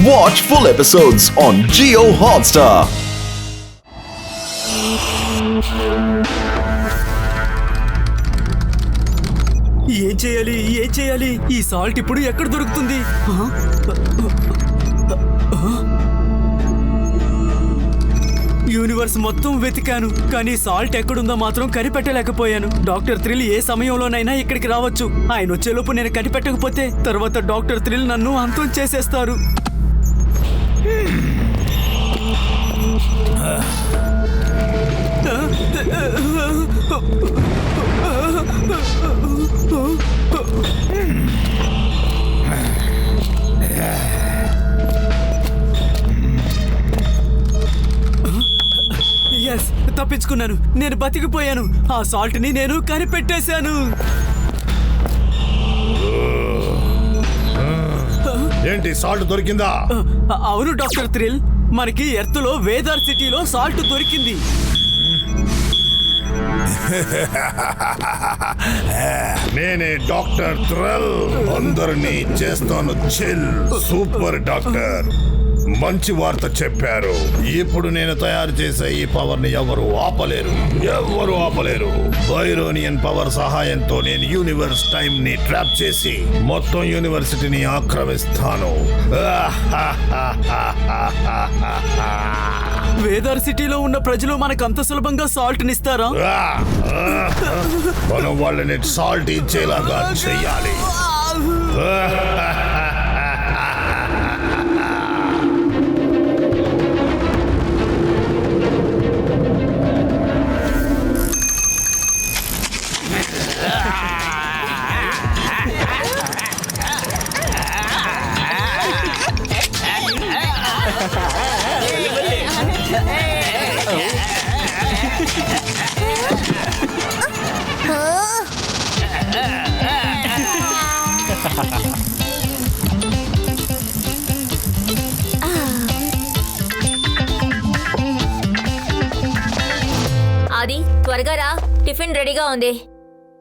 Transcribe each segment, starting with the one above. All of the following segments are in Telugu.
Watch full episodes on Jio Hotstar. ఏం చేయాలి? ఈ సాల్ట్ ఇప్పుడు ఎక్కడ దొరుకుతుంది? యూనివర్స్ మొత్తం వెతికాను, కానీ సాల్ట్ ఎక్కడుందో మాత్రం కనిపెట్టలేకపోయాను. డాక్టర్ థ్రిల్ ఏ సమయంలోనైనా ఇక్కడికి రావచ్చు. ఆయన వచ్చేలోపు నేను కనిపెట్టకపోతే తర్వాత డాక్టర్ థ్రిల్ నన్ను అంతం చేసేస్తారు. ఎస్, తప్పించుకున్నాను. నేను బతికిపోయాను. ఆ సాల్ట్ ని నేను కనిపెట్టేశాను. ఏంటి, సాల్ట్ దొరికిందా? అవును డాక్టర్ థ్రిల్, మనకి ఎర్త్ లో వేదార్ సిటీలో సాల్ట్ దొరికింది. నేనే డాక్టర్ థ్రిల్. అందరినీ చేస్తాను చిల్. సూపర్ డాక్టర్, మంచి వార్త చెప్పారు. ఇప్పుడు నేను తయారు చేసే ఈ పవర్ ని ఎవరు ఆపలేరు. బైరోనియన్ పవర్ సహాయంతో నేను యూనివర్స్ టైం ని ట్రాప్ చేసి మొత్తం యూనివర్సిటీని ఆక్రమిస్తాను. వేదార్ సిటీలో ఉన్న ప్రజలు మనకు అంత సులభంగా సాల్ట్ నిస్తారా? మనం వాళ్ళని సాల్ట్ ఇచ్చేలాగా చెయ్యాలి. ఆది, త్వరగా రా, టిఫిన్ రెడీగా ఉంది.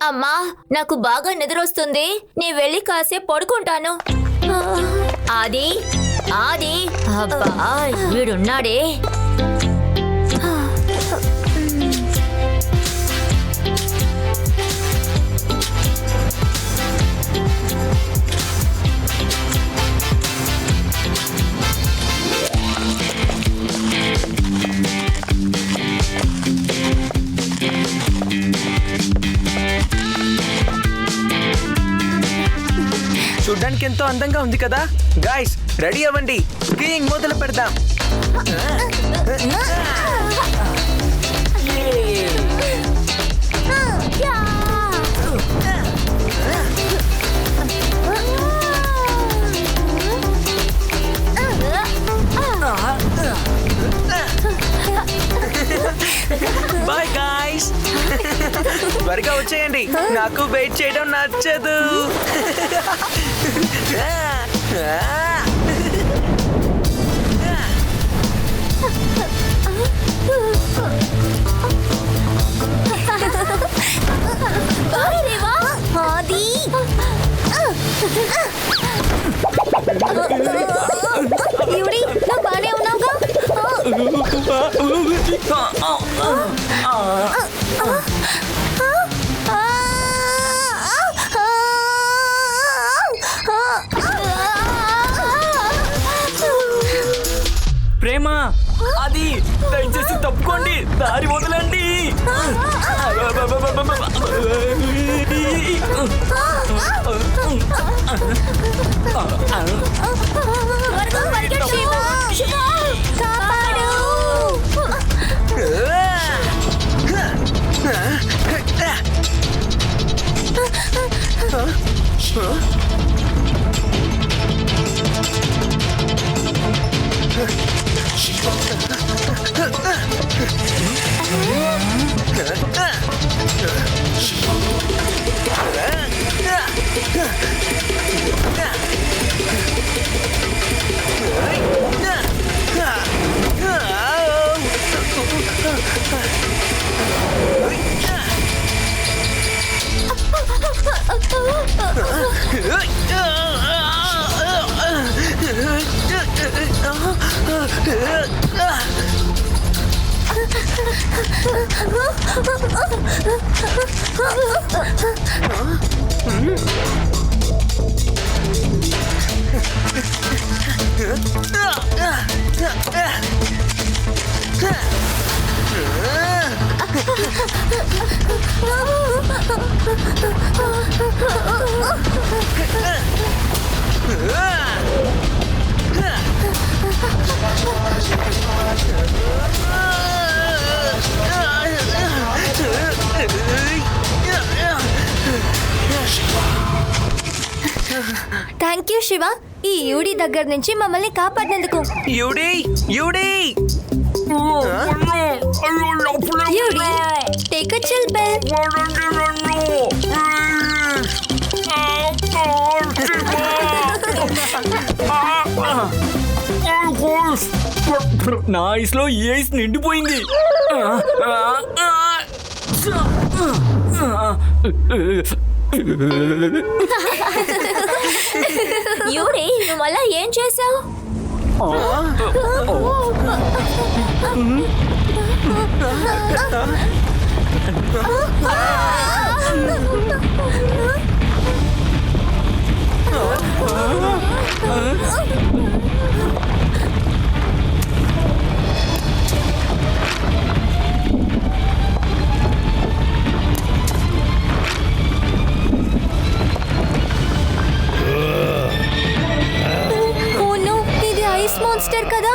అమ్మా, నాకు బాగా నిద్రొస్తుంది. నీ వెళ్ళి కాసేపు పడుకుంటాను. ఆది, అబ్బా, వీడున్నాడే. చూడ్డానికి ఎంతో అందంగా ఉంది కదా. గాయ్స్, రెడీ అవ్వండి, స్కీయింగ్ మొదలు పెడదాం. బాయ్ గాయ్స్, త్వరగా వచ్చేయండి, నాకు వెయిట్ చేయడం నచ్చదు. ఆది, ఇవిడి, నువ్వు బానే ఉన్నావుగా? ప్రేమ, అది దయచేసి తప్పుకోండి, దారి వదలండి. థ్యాంక్ యూ శివ, ఈ యూడి దగ్గర నుంచి మమ్మల్ని కాపాడినందుకు. యూడి యూడి యూడి, టేక్ అ చిల్ బెల్. నా ఐస్లో ఈ ఐస్ నిండిపోయింది. యూడి, నువ్వు మళ్ళా ఏం చేసావు? ఇది ఐస్ మాన్స్టర్ కదా?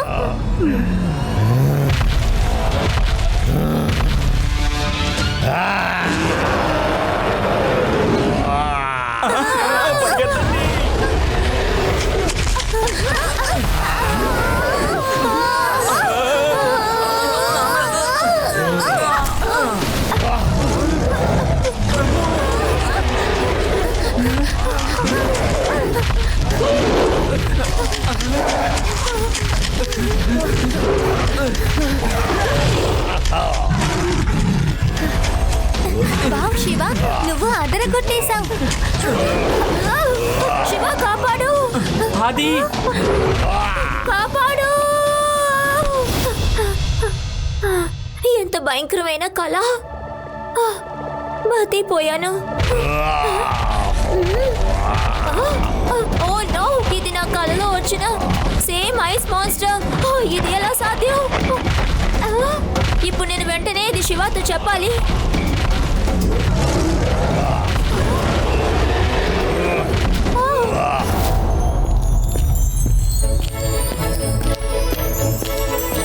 వావ్ శివ, నువ్వు అదరగొట్టేశావు. శివ, కాపాడు, అది కాపాడు. ఎంత భయంకరమైన కళ. బతిపోయాను. ఓ నో, ఇది నా కళలో వచ్చిన సేమ్ ఐస్ మాన్స్టర్. ఇది ఎలా సాధ్యం? ఇప్పుడు నేను వెంటనే ఇది శివతో చెప్పాలి.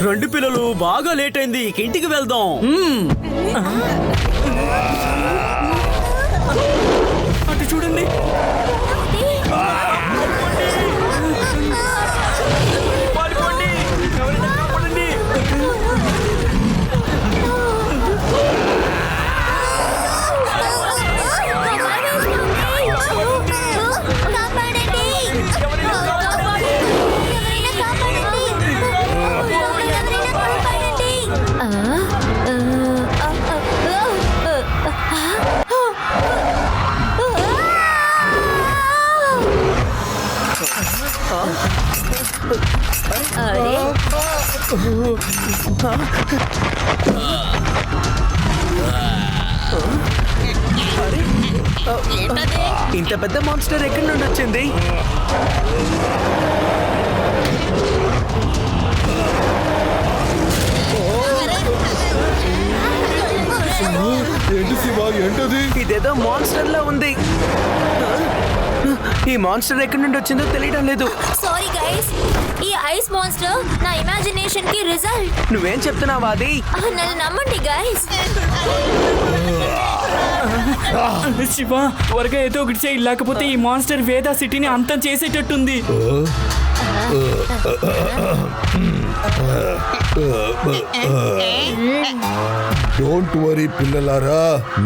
రెండు పిల్లలు బాగా లేట్ అయింది, ఇక ఇంటికి వెళ్దాం. అటు చూడండి. పారిపోండి, ఎవరైనా కాపాడండి. ఇంత పెద్ద మాన్స్టర్ ఎక్కడి నుండి వచ్చింది? ఏంటి శివ, ఏంటది? ఇదేదో మాన్స్టర్ లా ఉంది. ఈ మాన్స్టర్ ఎక్కడి నుండి వచ్చిందో తెలియడం లేదు. సారీ గైస్, ఈ ఐస్ మాన్స్టర్ నా ఇమాజినేషన్ కి రిజల్ట్. నువ్వేం చెప్తున్నావు అది? నన్ను నమ్మండి గైస్. శివ, త్వరగా ఏదో ఒకటి చేయి, లేకపోతే ఈ మాన్స్టర్ వేదా సిటీని అంతం చేసేటట్టుంది. డోంట్ వరీ పిల్లలారా,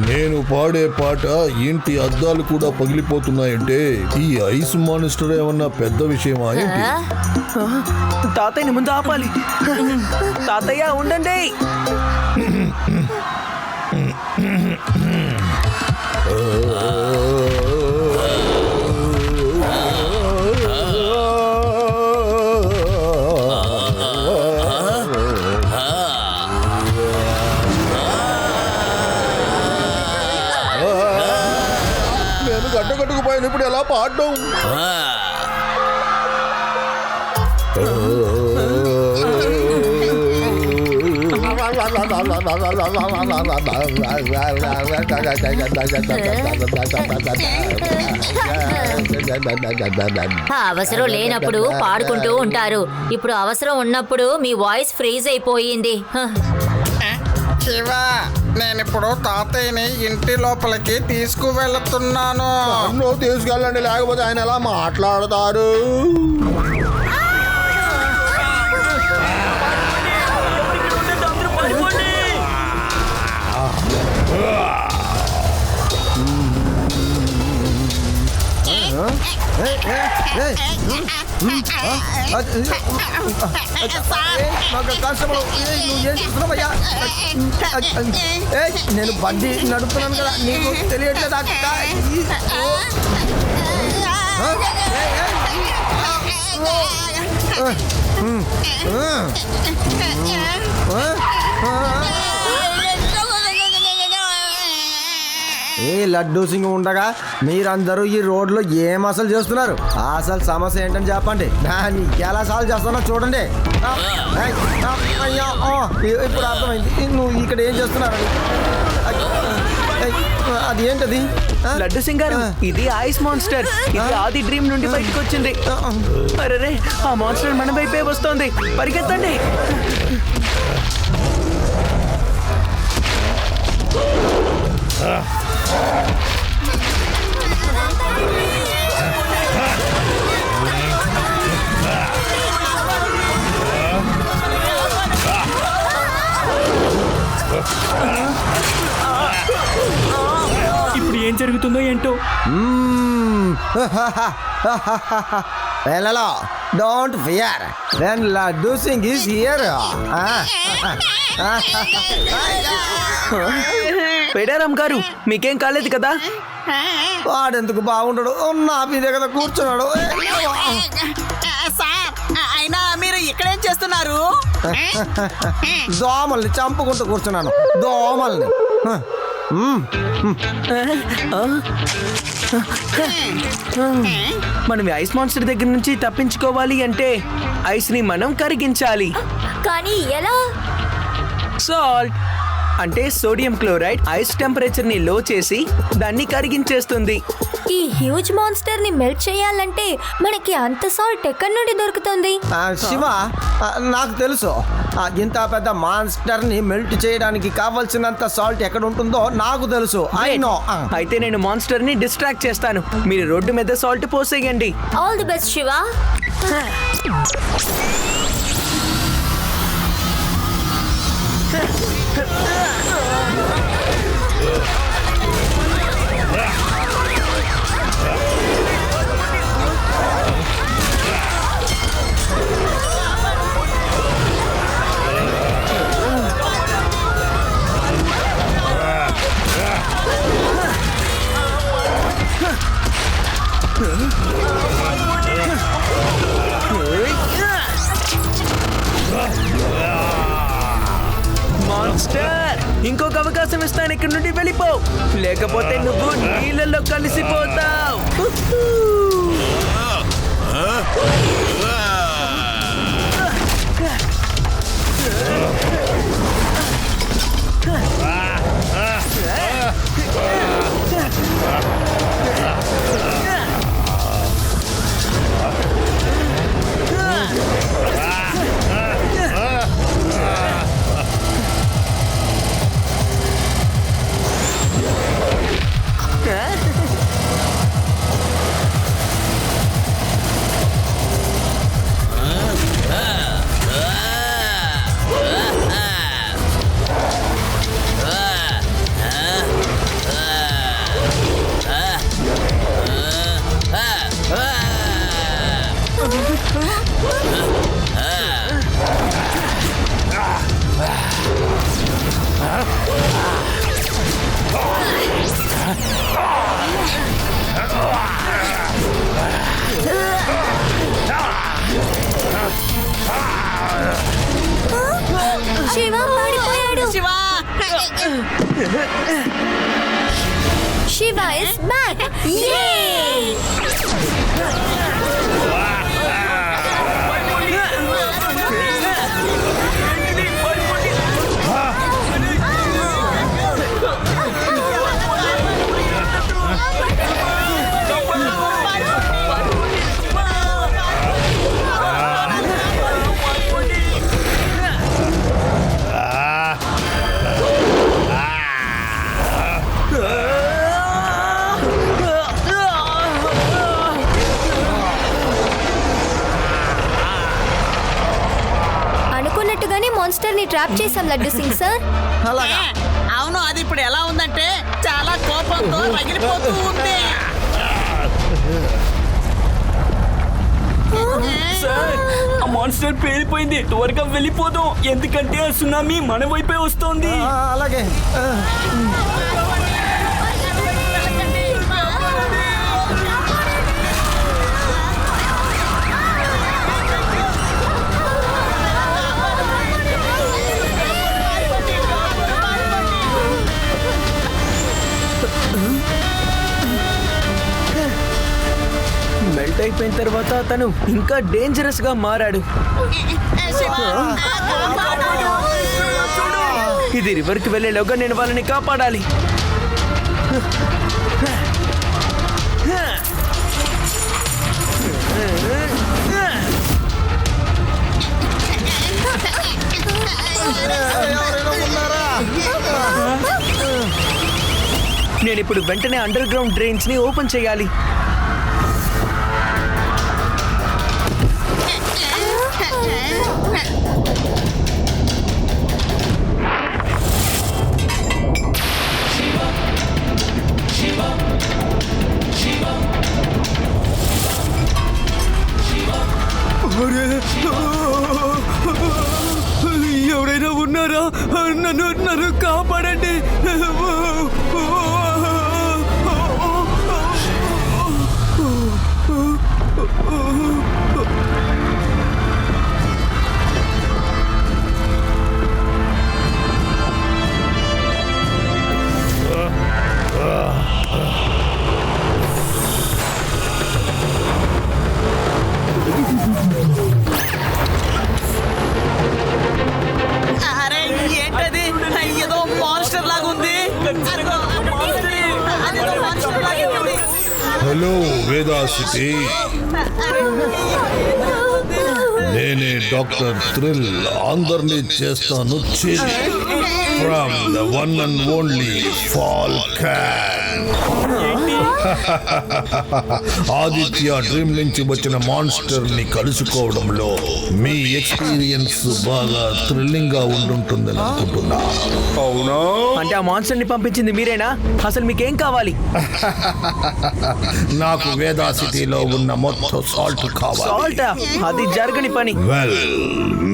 నేను పాడే పాట ఇంటి అద్దాలు కూడా పగిలిపోతున్నాయంటే ఈ ఐస్ మానిస్టర్ ఏమన్నా పెద్ద విషయమా ఏంటి? తాతయ్యని ముందు ఆపాలి. తాతయ్య ఉండండి. ఆయన ఇప్పుడు ఎలా పాడడం? అవసరం లేనప్పుడు పాడుకుంటూ ఉంటారు. ఇప్పుడు అవసరం ఉన్నప్పుడు మీ వాయిస్ ఫ్రీజ్ అయిపోయింది. శివ, నేనిప్పుడు తాతయ్యని ఇంటి లోపలికి తీసుకువెళ్తున్నాను. నన్ను తీసుకెళ్ళండి, లేకపోతే ఆయన ఎలా మాట్లాడతారు? నేను బండి నడుపుతున్నాను కదా, నీకు తెలియట్లేదు అక్క. ఏ లడ్డూ సింగ్ ఉండగా మీరందరూ ఈ రోడ్లో ఏం అసలు చేస్తున్నారు? అసలు సమస్య ఏంటని చెప్పండి, దాన్ని ఎలా సాల్వ్ చేస్తానో చూడండి. ఇప్పుడు అర్థమైంది నువ్వు ఇక్కడ ఏం చేస్తున్నారు. అది ఏంటది? లడ్డు సింగ్ గారు, ఇది ఐస్ మాన్స్టర్. ఇది ఆది డ్రీమ్ నుండి బయటకు వచ్చింది. అరే, ఆ మాన్స్టర్ మన వైపే వస్తోంది. పరిగెత్తండి. ఇప్పుడు ఏం జరుగుతుందో ఏంటో. Hello, don't fear. When Laddu Singh is here. పేడారాం గారు, మీకేం కాలేదు కదా? వాడెందుకు బాగుంటాడు, నా మీద కదా కూర్చున్నాడు. సార్, అయినా మీరు ఇక్కడేం చేస్తున్నారు? దోమల్ని చంపుకుంటూ కూర్చున్నాను, దోమల్ని. మనం ఐస్ మాన్స్టర్ దగ్గర నుంచి తప్పించుకోవాలి అంటే ఐస్ ని మనం కరిగించాలి. కానీ ఎలా? సాల్ట్ అంటే సోడియం క్లోరైడ్ ఐస్ టెంపరేచర్ ని లో చేసి దాన్ని కరిగించేస్తుంది. ఈ హ్యూజ్ మాన్స్టర్ ని మెల్ట్ చేయాలంటే మనకి అంత సాల్ట్ ఎక్కడి నుండి దొరుకుతుంది? శివ, నాకు తెలుసు. ఇంత పెద్ద మాన్స్టర్ ని మెల్ట్ చేయడానికి కావాల్సినంత సాల్ట్ ఎక్కడ ఉంటుందో నాకు తెలుసు. I know. అయితే నేను మాన్స్టర్ ని డిస్ట్రాక్ట్ చేస్తాను. మీరు రోడ్డు మీద సాల్ట్ పోసేయండి. All the best Shiva. Monster, ఇంకొక అవకాశం ఇస్తాను. ఇక్కడ నుండి వెళ్ళిపో, లేకపోతే నువ్వు నీళ్ళలో కలిసిపోతావు. శివ పడిపోయాడు. Shiva, Shiva is back! Yay! అనుకున్నట్టుగానే మాన్స్టర్ ని ట్రాప్ చేసాం లడ్డు సింగ్ సార్. అలాగా అవును, అది ఇప్పుడు ఎలా ఉందంటే చాలా కోపంతో రగిలిపోతూ ఉంది. సార్ ఆ మాన్స్టర్ పేలిపోయింది. త్వరగా వెళ్ళిపోదాం, ఎందుకంటే ఆ సునామీ మన వైపే వస్తోంది. అలాగే మెల్ట్ అయిపోయిన తర్వాత తను ఇంకా డేంజరస్ గా మారాడు. ఇది రివర్ కి వెళ్ళేలోగా నేను వాళ్ళని కాపాడాలి. నేను ఇప్పుడు వెంటనే అండర్ గ్రౌండ్ డ్రైన్స్ ని ఓపెన్ చేయాలి. ఎవరైనా ఉన్నారా? నన్ను కాపాడండి. అరే ఏంటది? ఏదో మాన్స్టర్ లాగా ఉంది. అదేదో మాన్స్టర్ లాగే ఉంది. హలో వేదా సిటీ, నేనే డాక్టర్ థ్రిల్. అందరినీ చేస్తాను chill. From the one and only Falcon. Aditya dream నుంచి వచ్చిన మాన్స్టర్ ని కలుసుకోవడంలో మీ ఎక్స్పీరియన్స్ బాగా థ్రిల్లింగ్ గా ఉంటుందని అనుకుంటున్నా. అంటే ఆ మాన్స్టర్ ని పంపించింది మీరేనా? అసలు మీకేం కావాలి? నాకు వేదా సిటీలో ఉన్న మొత్తం సాల్ట్ కావాలి. సాల్టా? అది జరగని పని. వెల్,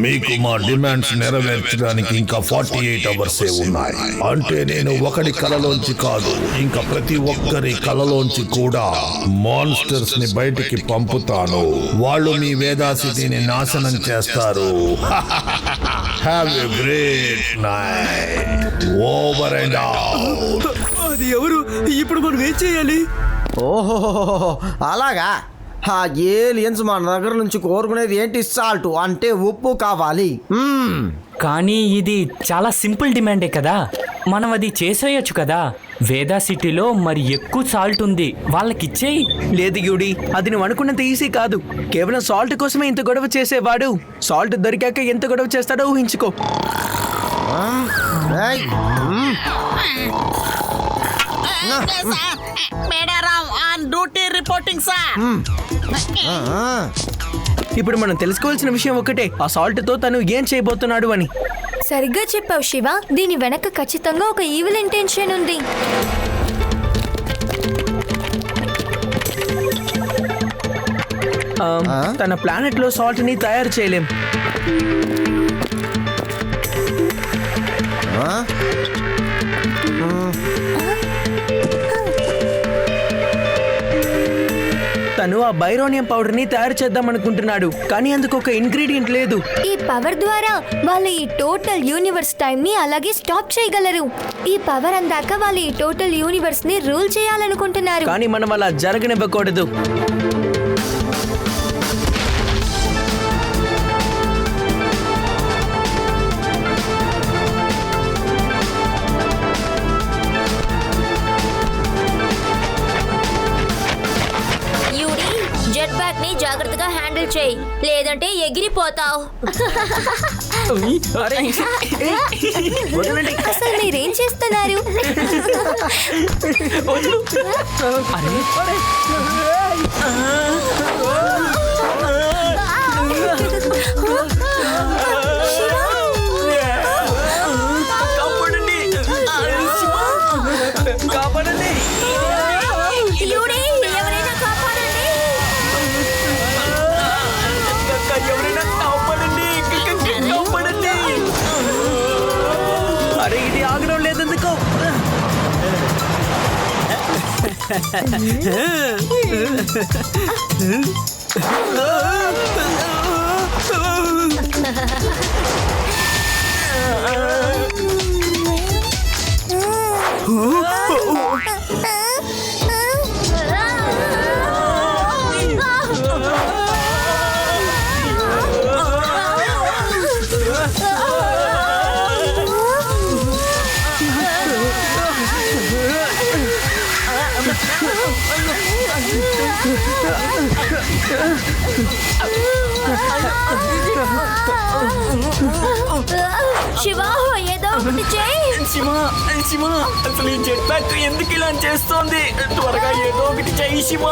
మీకు మా డిమాండ్స్ నెరవేర్చడానికి ఇంకా 48 అవర్సే ఉన్నాయి. అంటే నేను ఒకడి కలలోంచి కాదు, ఇంకా ప్రతి ఒక్కరి కలలోంచి కూడా మాన్స్టర్స్ ని బయటికి పంపుతాను. వాళ్ళు మీ వేదా సిటీని నాశనం చేస్తారు. Have a great night. Over and out. అది ఎవరు? ఇప్పుడు మనం ఏం చేయాలి? ఓహో అలాగా. ఆ ఏలియన్స్ మన దగ్గర నుంచి కోరుకునేది ఏంటి? సాల్ట్ అంటే ఉప్పు కావాలి. కానీ ఇది చాలా సింపుల్ డిమాండే కదా, మనం అది చేసేయచ్చు కదా. వేదా సిటీలో మరి ఎక్కువ సాల్ట్ ఉంది, వాళ్ళకిచ్చేయి. లేదు యూడి, అది నువ్వు అనుకున్నంత ఈజీ కాదు. కేవలం సాల్ట్ కోసమే ఇంత గొడవ చేసేవాడు సాల్ట్ దొరికాక ఎంత గొడవ చేస్తాడో ఊహించుకో. ఏయ్, మేడారావు ఆన్ డ్యూటీ రిపోర్టింగ్ సార్. ఇప్పుడు మనం తెలుసుకోవాల్సిన విషయం ఒకటే, ఆ సాల్ట్ తో తను ఏం చేయబోతున్నాడు అని. సరిగ్గా చెప్పావు శివ. దీని వెనక ఖచ్చితంగా ఒక ఈవిల్ ఇంటెన్షన్ ఉంది. తన ప్లానెట్ లో సాల్ట్ ని తయారు చేయలేం. తను ఆ బైరోనియం పౌడర్ ని తయారు చేద్దాం అనుకుంటున్నాడు, కానీ అందుకు ఒక ఇంగ్రీడియంట్ లేదు. ఈ పవర్ ద్వారా వాళ్ళు ఈ టోటల్ యూనివర్స్ టైం ని అలాగే స్టాప్ చేయగలరు. ఈ పవర్ అందాక వాళ్ళు ఈ టోటల్ యూనివర్స్ ని రూల్ చేయాలనుకుంటున్నారు. కానీ మనం అలా జరగనివ్వకూడదు. యూడి, జెట్ ప్యాక్ ని జాగ్రత్తగా హ్యాండిల్ చేయి, లేదంటే ఎగిరిపోతావు. అరే, వదలండి. అసలు మీరేం చేస్తున్నారు? కాపాడండి. యూడి, ఎవరైనా కాపాడండి. ఎవరైనా కాపాడండి. కాపాడండి. అరే, ఇది ఆగడం లేదెందుకు? శివ, ఏదో ఒకటి చేయి. శివ అసలు ఈ జెట్ ప్యాక్ ఎందుకు ఇలా చేస్తోంది? త్వరగా ఏదో ఒకటి చెయ్యి శివ.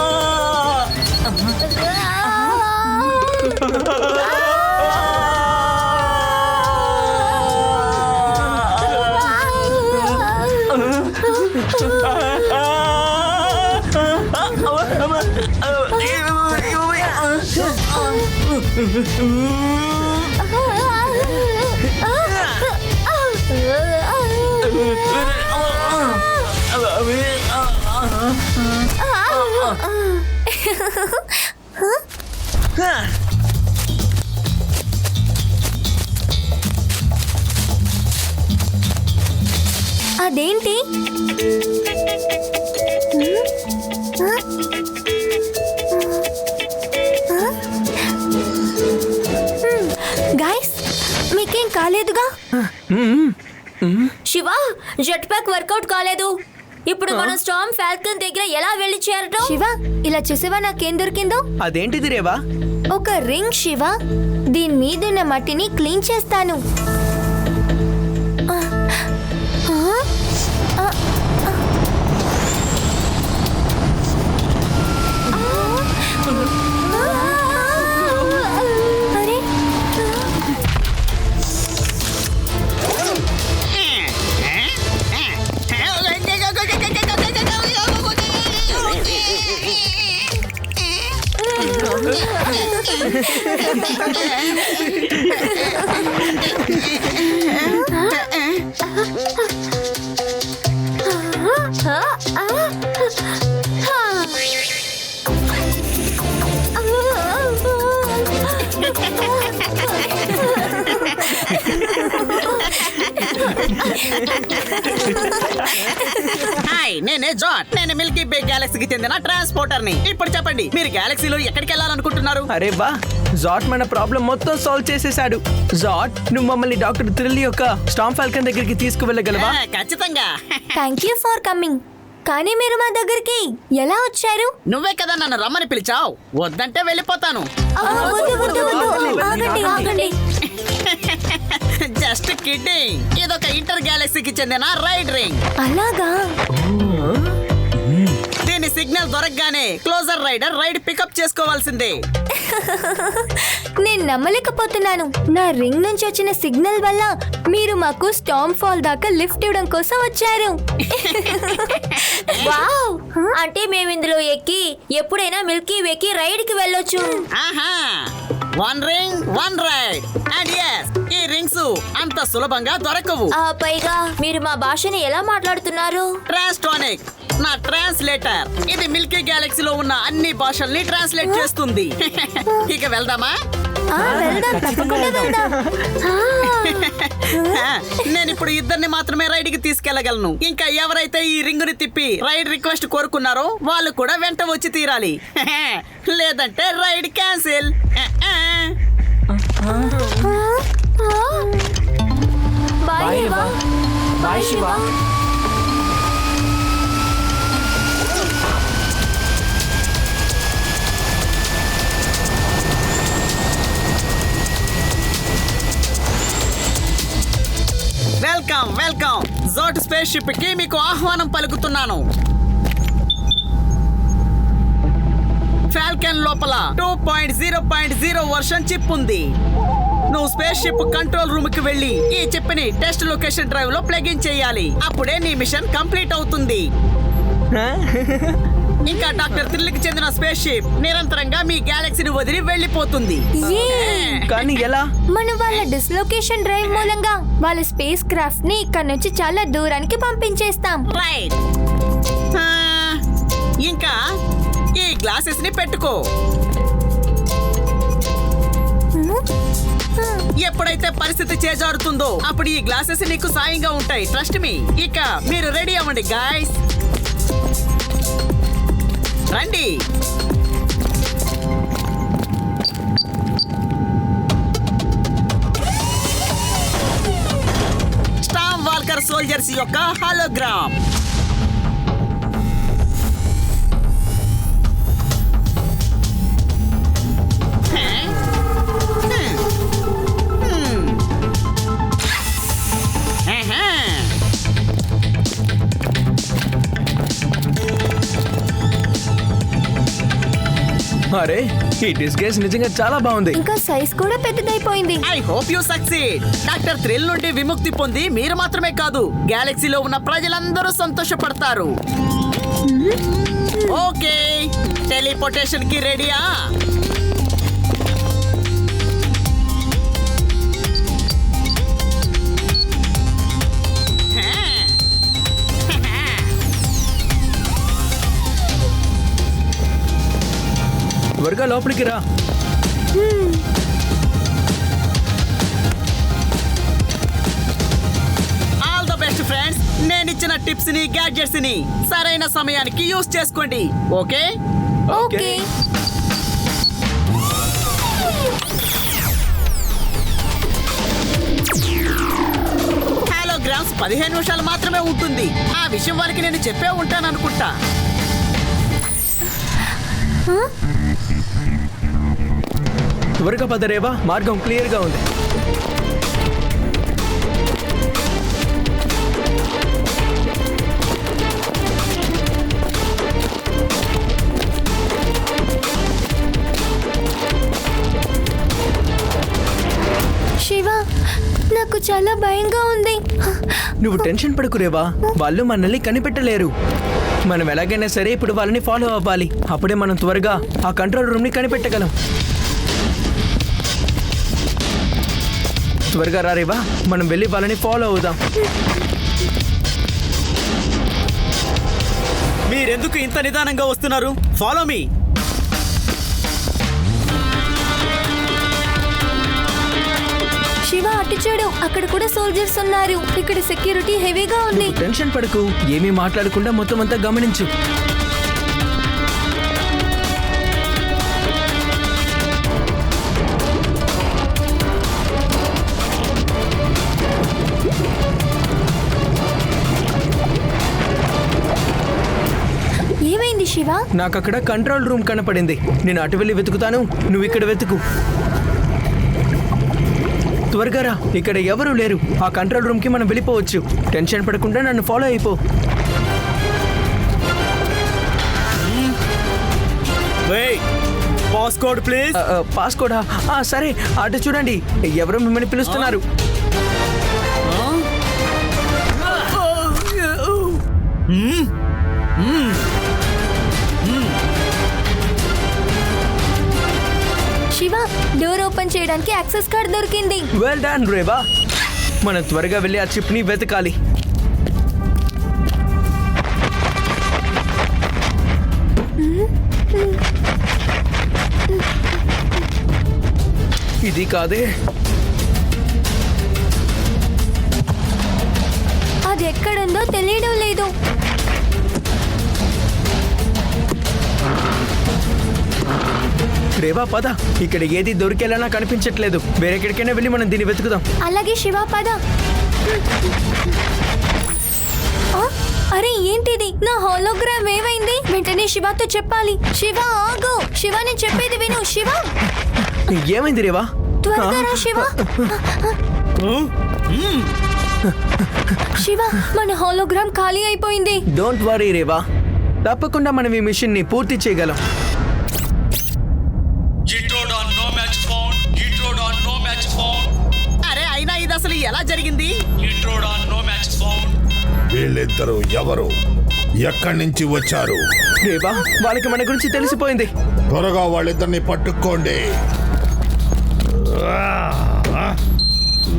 అదేంటి? గైస్, మీకేం కాలేదుగా? శివ, జెట్ ప్యాక్ వర్కౌట్ కాలేదు. ఇప్పుడు మనం స్టార్మ్ ఫాల్కన్ దగ్గర ఎలా వెళ్ళి చేరటం? శివ, ఇలా చూసేవా నాకేం దొరికిందో? అదేంటిది రేవా? ఒక రింగ్ శివ. దీని మీదున్న మట్టిని క్లీన్ చేస్తాను. అరే, హాయ్, నేనే జాట్. నేను మిల్కీ వే గ్యాలక్సీకి చెందిన ట్రాన్స్పోర్టర్ ని. ఇప్పుడు చెప్పండి, మీరు గ్యాలక్సీలో ఎక్కడికి వెళ్ళాలనుకుంటున్నారు? అరే బా, జాట్ మన ప్రాబ్లం మొత్తం సాల్వ్ చేసేసాడు. జాట్, నువ్వు మమ్మల్ని డాక్టర్ థ్రిల్ యొక్క స్టార్మ్ ఫాల్కన్ దగ్గరికి తీసుకువెళ్ళగలవా? ఖచ్చితంగా. Thank you for coming. కానీ మీరు మా దగ్గరికి ఎలా వచ్చారు? నువ్వే కదా నన్ను రమ్మని పిలిచావు. వద్దంటే వెళ్ళిపోతాను. ఆగండి, ఆగండి. Just kidding. ఇదొక ఇంటర్ గ్యాలక్సీకి చెందిన రైడ్ రింగ్. అలాగా? దీని సిగ్నల్ దొరకగానే క్లోజర్ రైడర్ రైడ్ పికప్ చేసుకోవాల్సిందే. నేను నమ్మలేకపోతున్నాను. నా రింగ్ నుంచి వచ్చిన సిగ్నల్ వల్ల మీరు మాకు స్టార్మ్ ఫాల్ దాకా లిఫ్ట్ ఇవ్వడం కోసం వచ్చారు. వావ్! అంటే మేము ఇందులో ఎక్కి ఎప్పుడైనా మిల్కీ వేకి రైడ్ కి వెళ్ళొచ్చు. ఆహా, one ring one ride and S E rings అంత సులభంగా దొరకవు. పైగా మీరు మా భాషని ఎలా మాట్లాడుతున్నారు? ట్రాన్స్టానిక్ నా ట్రాన్స్లేటర్. ఇది మిల్కీ గ్యాలక్సీలో ఉన్న అన్ని భాషల్ని ట్రాన్స్లేట్ చేస్తుంది. ఇక వెళ్దామా? వెళ్దాం, తప్పకుండా వెళ్దాం. నేను ఇప్పుడు ఇద్దరిని మాత్రమే రైడ్ కి తీసుకెళ్లగలను. ఇంకా ఎవరైతే ఈ రింగుని తిప్పి రైడ్ రిక్వెస్ట్ కోరుకున్నారో వాళ్ళు కూడా వెంట వచ్చి తీరాలి. లేదంటే ride cancel. Bye Reva. Bye Shiva. Welcome welcome Zot space ship కి మీకు ఆహ్వానం పలుకుతున్నాను. ఫాల్కన్ లోపల 2.0.0 వర్షన్ చిప్ ఉంది. నువ్వు స్పేస్ షిప్ కంట్రోల్ రూమ్ కి వెళ్ళి ఈ చిప్ ని టెస్ట్ లొకేషన్ డ్రైవ్ లో ప్లగ్ ఇన్ చేయాలి. అప్పుడే నీ మిషన్ కంప్లీట్ అవుతుంది. ఇంకా డాక్టర్ థ్రిల్కి చెందిన స్పేస్ షిప్ నిరంతరంగా మీ గ్యాలక్సీని వదిలి వెళ్ళిపోతుంది. కానీ ఎలా? మనం వాళ్ళ డిస్లొకేషన్ డ్రైవ్ మూలంగా వాళ్ళ స్పేస్ క్రాఫ్ట్ ని ఇక్కడ నుంచి చాలా దూరానికి పంపించేస్తాం. రైట్. ఇంకా ఈ గ్లాసెస్ ని పెట్టుకో. ఎప్పుడైతే పరిస్థితి చేజారుతుందో అప్పుడు ఈ గ్లాసెస్ నీకు సాయంగా ఉంటాయి. Trust me. ఇక మీరు రెడీ అవ్వండి గాయ్స్. రండి. స్టామ్ వాల్కర్ సోల్జర్స్ యొక్క హాలోగ్రామ్. అరే ఈ డిస్గైస్ నిజంగా చాలా బాగుంది. ఇంకా సైజ్ కూడా పెద్దదైపోయింది. I hope you succeed. Doctor thrill నుండి విముక్తి పొంది మీరు మాత్రమే కాదు గ్యాలక్సీలో ఉన్న ప్రజలందరూ సంతోషపడతారు. ఓకే, టెలిపోర్టేషన్ కి రెడీయా? త్వరగా లోపలికి రా. All the best friends. నేను ఇచ్చిన టిప్స్ ని గ్యాడ్జెట్స్ ని సరైన సమయానికి యూస్ చేసుకోండి. Okay okay. హాలోగ్రామ్స్ 15 నిమిషాలు మాత్రమే ఉంటుంది. ఆ విషయం వారికి నేను చెప్పే ఉంటాను అనుకుంటా. త్వరగా పదరేవా, మార్గం క్లియర్ గా ఉంది. శివ, నాకు చాలా భయంగా ఉంది. నువ్వు టెన్షన్ పడుకురేవా, వాళ్ళు మనల్ని కనిపెట్టలేరు. మనం ఎలాగైనా సరే ఇప్పుడు వాళ్ళని ఫాలో అవ్వాలి. అప్పుడే మనం త్వరగా ఆ కంట్రోల్ రూమ్ ని కనిపెట్టగలం. త్వరగా రారేవా, మనం వెళ్ళి వాళ్ళని ఫాలో అవుదాం. మీరెందుకు ఇంత నిదానంగా వస్తున్నారు? Follow me. శివ, అటు చూడు, అక్కడ కూడా సోల్జర్స్ ఉన్నారు. ఇక్కడ సెక్యూరిటీ హెవీగా ఉంది. టెన్షన్ పడకు, ఏమీ మాట్లాడకుండా మొత్తం అంతా గమనించు. ఏమైంది శివ? నాకు అక్కడ కంట్రోల్ రూమ్ కనపడింది. నేను అటు వెళ్ళి వెతుకుతాను, నువ్వు ఇక్కడ వెతుకు. త్వరగా రా, ఇక్కడ ఎవరూ లేరు. ఆ కంట్రోల్ రూమ్ కి మనం వెళ్ళిపోవచ్చు. టెన్షన్ పడకుండా నన్ను ఫాలో అయిపో. Passcode please. పాస్కోడా? సరే, అటు చూడండి, ఎవరో మిమ్మల్ని పిలుస్తున్నారు. శివ, డోర్ ఓపెన్ చేయడానికి యాక్సెస్ కార్డ్ దొరికింది. Well done Reva. మనం త్వరగా వెళ్ళి ఆ చిప్ ని వెతకాలి. ఇది కాదే. అది ఎక్కడుందో తెలియడం లేదు. రేవా పద, ఇక్కడ ఏది దొరికేలా కనిపించట్లేదు. వేరెక్కడికైనా వెళ్ళి మనం దీన్ని వెతుకుదాం. అలాగే శివ పద. ఆ, అరే ఏంటిది? నా హోలోగ్రామ్ ఏమైంది? వెంటనే శివతో చెప్పాలి. శివ ఆగు, శివ నేను చెప్పేది విను. శివ ఏమైంది రేవా? త్వరగా రా శివ. శివ మన హోలోగ్రామ్ ఖాళీ అయిపోయింది. డోంట్ వరీ రేవా, తప్పకుండా మనం ఈ మిషన్ ని పూర్తి చేయగలం. అరే అయినా ఇది అసలు ఎలా జరిగింది? వీళ్ళిద్దరూ ఎవరు? ఎక్కడి నుంచి వచ్చారు? రేవా, వాళ్ళకి మన గురించి తెలిసిపోయింది. త్వరగా వాళ్ళిద్దరిని పట్టుకోండి.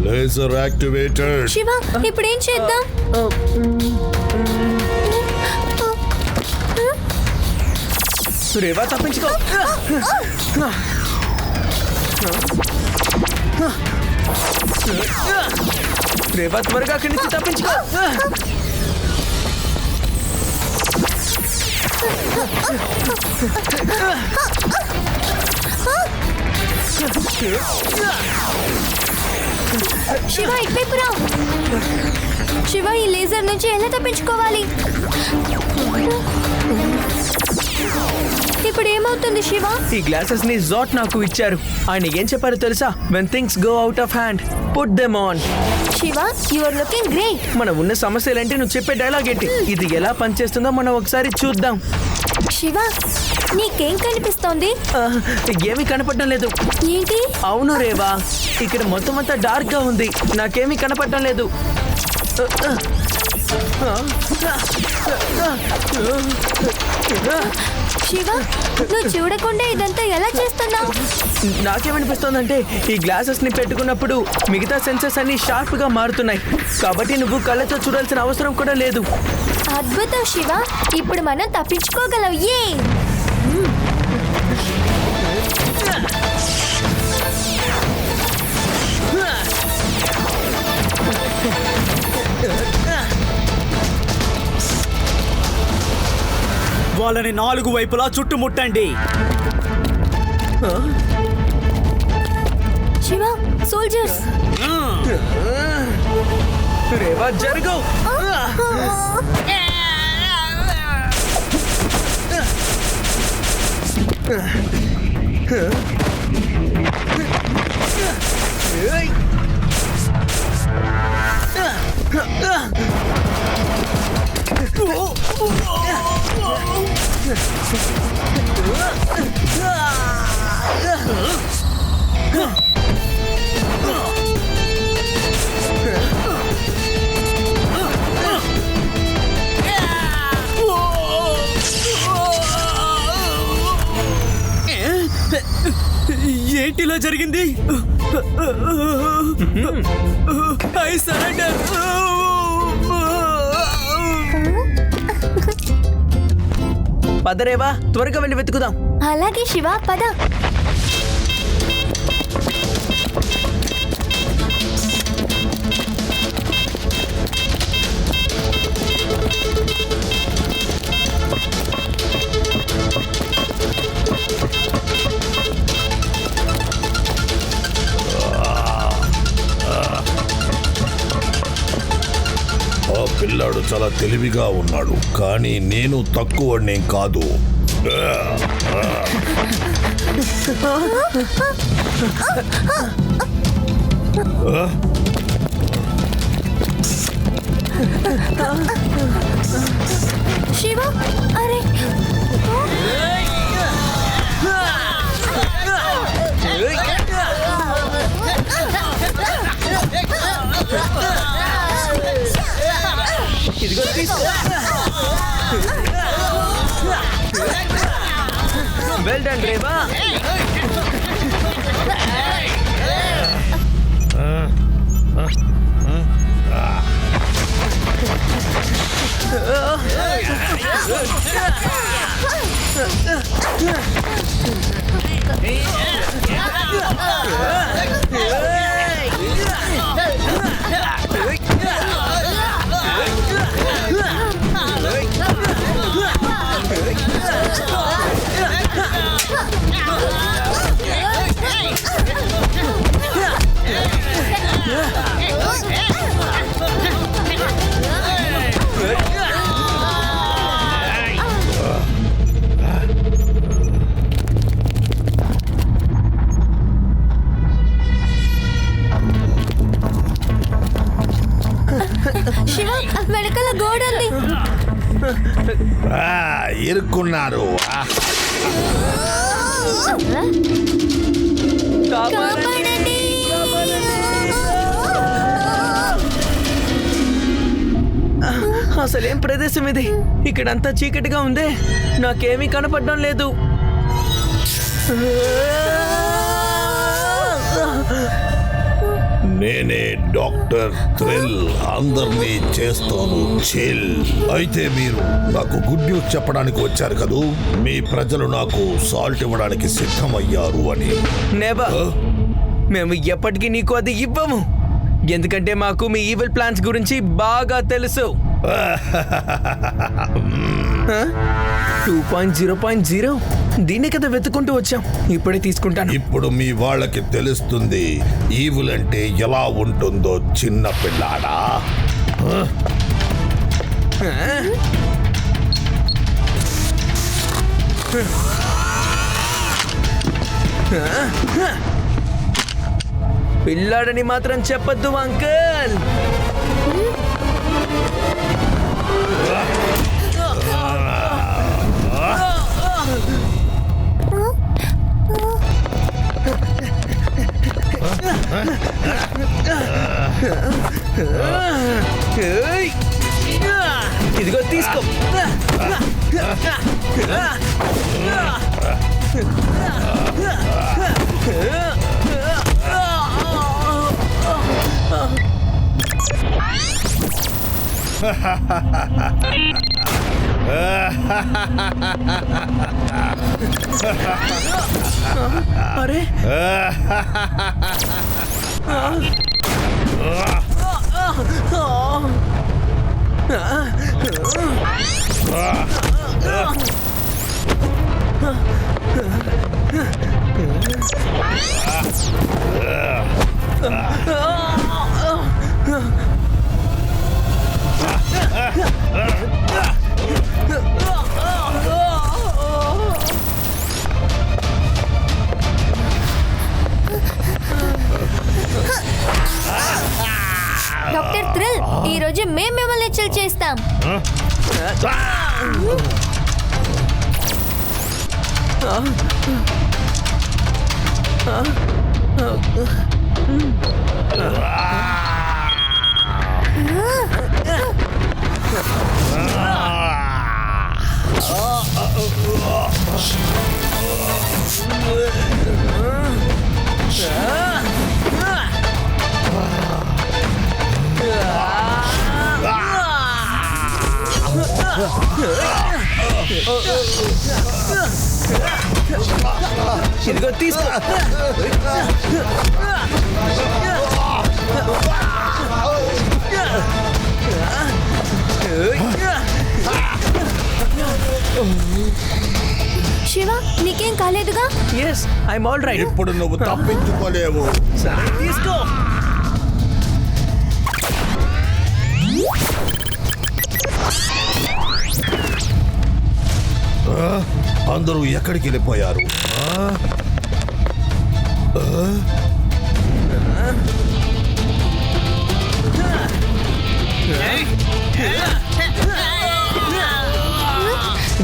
Laser activated. శివ ఇప్పుడేం చేద్దాం? రేవా తప్పించుకో. రేవా త్వరగా అక్కడి నుంచి తప్పించుకో. శివ ఇటువైపు రా. శివ ఈ లేజర్ నుంచి ఎలా తప్పించుకోవాలి? ఇప్పుడు ఏమవుతుంది శివ? ఈ గ్లాసెస్ ని జాట్ నాకు ఇచ్చారు. ఆయన ఏం చెప్పారో తెలుసా? When things go out of hand put them on. Shiva you are looking great. మనం ఉన్న సమస్యలేంటి, నువ్వు చెప్పే డైలాగ్ ఏంటి? ఇది ఎలా పనిచేస్తుందో మనం ఒకసారి చూద్దాం. శివ నీకేం కనిపిస్తోంది? ఏమీ కనపడడం లేదు. ఏంటి? అవును రేవా, ఇక్కడ మొత్తం అంతా డార్క్ గా ఉంది. నాకేమీ కనపడడం లేదు. శివ నువ్వు చూడకుండా ఇదంతా ఎలా చేస్తున్నావు? నాకేమనిపిస్తోందంటే ఈ గ్లాసెస్ ని పెట్టుకున్నప్పుడు మిగతా సెన్సెస్ అన్ని షార్ప్ గా మారుతున్నాయి. కాబట్టి నువ్వు కళ్ళతో చూడాల్సిన అవసరం కూడా లేదు. అద్భుతం శివ, ఇప్పుడు మనం తప్పించుకోగలం. ఏ వాళ్ళని 4 వైపులా చుట్టుముట్టండి. శివ సోల్జర్స్. రేవా జరుగు. ఏంటిలా జరిగింది? I surrender. పదరేవా, త్వరగా వెళ్ళి వెతుకుదాం. అలాగే శివ పద. ఆ పిల్లాడు చాలా తెలివిగా ఉన్నాడు, కానీ నేను తక్కువనేం కాదు. శివ అరే ఇదిగో తీసుకో. Well done Reva. వెనకాల గోడ ఉంది. ఇరుక్కున్నారు. కాపాడండి. అసలేం ప్రదేశం ఇది? ఇక్కడంతా చీకటిగా ఉందే, నాకేమీ కనపడడం లేదు. నేనే డాక్టర్ థ్రిల్, అందరినీ చేస్తాను చిల్. అయితే మీరు నాకు గుడ్ న్యూస్ చెప్పడానికి వచ్చారు కదూ, మీ ప్రజలు నాకు సాల్ట్ ఇవ్వడానికి సిద్ధమయ్యారు అని. నెవర్. మేము ఎప్పటికీ నీకు అది ఇవ్వము, ఎందుకంటే మాకు మీ ఈవిల్ ప్లాన్స్ గురించి బాగా తెలుసు. 2.0.0 దీన్నే కదా వెతుకుంటూ వచ్చాం. ఇప్పుడే తీసుకుంటాను. ఇప్పుడు మీ వాళ్ళకి తెలుస్తుంది ఈవిల్ అంటే ఎలా ఉంటుందో, చిన్న పిల్లాడా. పిల్లాడని మాత్రం చెప్పొద్దు అంకల్. ఇదిగో తీసుకో. అరే డాక్టర్ థ్రిల్, ఈ రోజు మేము మిమ్మల్ని చిల్ చేస్తాం. ఇదిగో తీసుకో. శివ, నీకేం కాలేదుగా? Yes, I'm all right. ఇప్పుడు నువ్వు తప్పించుకోలేవు. సరే తీసుకో. అందరూ ఎక్కడికి వెళ్ళిపోయారు?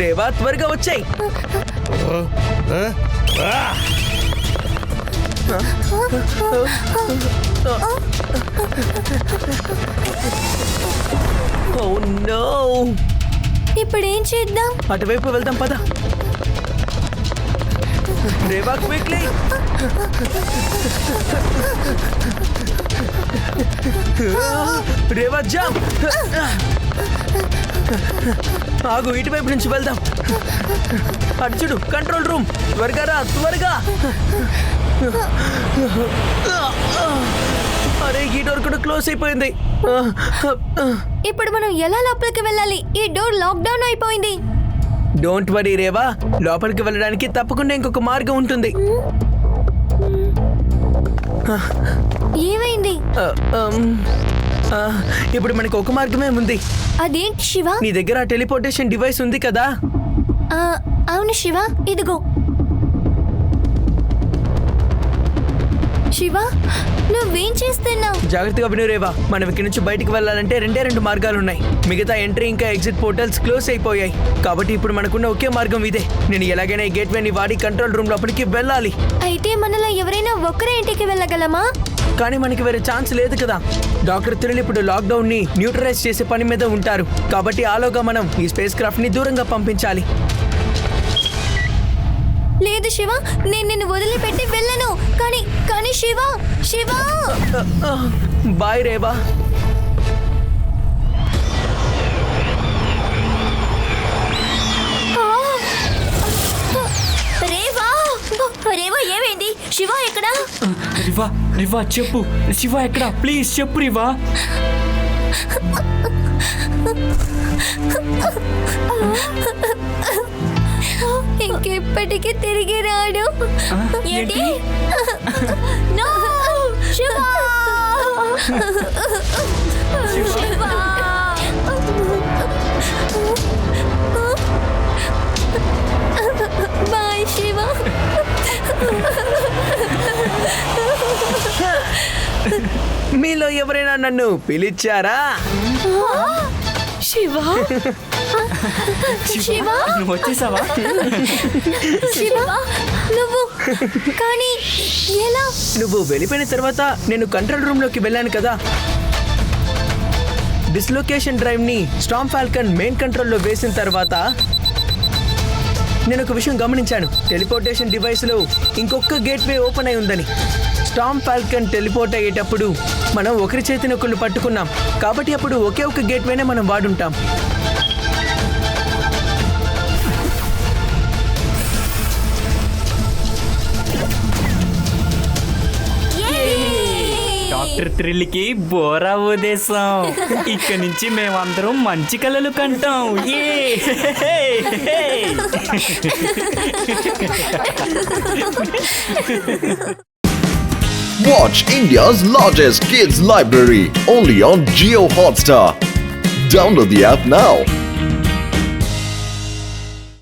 దేవా, త్వరగా వచ్చాయి. Oh no! ఇప్పుడు ఏం చేద్దాం? అటువైపు వెళ్దాం పద. దేవా, క్విక్లీ. రేవా, జంప్. ఆగు, ఇటువైపు నుంచి వెళ్దాం. అటు చూడు, కంట్రోల్ రూమ్. త్వరగా రా, త్వరగా. అరే, ఈ డోర్ కూడా క్లోజ్ అయిపోయింది. ఇప్పుడు మనం ఎలా లోపలికి వెళ్ళాలి? ఈ డోర్ లాక్ డౌన్ అయిపోయింది. డోంట్ వరీ రేవా, లోపలికి వెళ్ళడానికి తప్పకుండా ఇంకొక మార్గం ఉంటుంది. ఏమైంది? ఇప్పుడు మనకి ఒక మార్గమే ఉంది. అదేంటి శివ? నీ దగ్గర టెలిపోర్టేషన్ డివైస్ ఉంది కదా? అవును శివ, ఇదిగో. శివ నువ్వేం చేస్తున్నావు? జాగ్రత్తగా విను రేవా. మనం ఇక్కడి నుంచి బయటికి వెళ్ళాలంటే రెండు మార్గాలు ఉన్నాయి. మిగతా ఎంట్రీ ఇంకా ఎగ్జిట్ పోర్టల్స్ క్లోజ్ అయిపోయాయి. కాబట్టి ఇప్పుడు మనకున్న ఒకే మార్గం ఇదే. నేను ఎలాగైనా ఈ గేట్వేని వాడి కంట్రోల్ రూమ్ లోపలికి వెళ్ళాలి. అయితే మనలో ఎవరైనా ఒక్కరే ఇంటికి వెళ్ళగలమా? కానీ మనకి వేరే ఛాన్స్ లేదు కదా. డాక్టర్ థ్రిల్ ఇప్పుడు లాక్డౌన్ ని న్యూట్రలైజ్ చేసే పని మీద ఉంటారు. కాబట్టి ఆలోగా మనం ఈ స్పేస్ క్రాఫ్ట్ ని దూరంగా పంపించాలి. లేదు శివ, నేను నిన్ను వదిలిపెట్టి వెళ్ళను. కానీ శివ శివ బాయ్ రేవా. రేవా రేవా ఏమైంది? శివ ఎక్కడా? రివా రివా చెప్పు, శివ ఎక్కడ? ప్లీజ్ చెప్పు రివా. ఇంకెప్పటికీ తిరిగి రాడు. ఏంటి? No! శివ! శివ! బాయ్ శివ. మీలో ఎవరైనా నన్ను పిలిచారా? శివ శివ నువ్వు వచ్చేసావా? శివ నువ్వు కానీ ఎలా? నువ్వు వెళ్ళిపోయిన తర్వాత నేను కంట్రోల్ రూమ్ లోకి వెళ్ళాను కదా. డిస్లొకేషన్ డ్రైవ్ ని స్టార్మ్ ఫాల్కన్ మెయిన్ కంట్రోల్లో వేసిన తర్వాత నేను ఒక విషయం గమనించాను. టెలిపోర్టేషన్ డివైస్ లో ఇంకొక గేట్వే ఓపెన్ అయి ఉందని. స్టార్మ్ ఫాల్కన్ టెలిపోర్ట్ అయ్యేటప్పుడు మనం ఒకరి చేతిని ఒకళ్ళు పట్టుకున్నాం. కాబట్టి అప్పుడు ఒకే ఒక గేట్వేనే మనం వాడుంటాం. డాక్టర్ థ్రిల్కి బోరా ఉదేశం. ఇక్కడి నుంచి మేమందరం మంచి కలలు కంటాం. Watch India's largest kids library only on Geo Hotstar. Download the app now.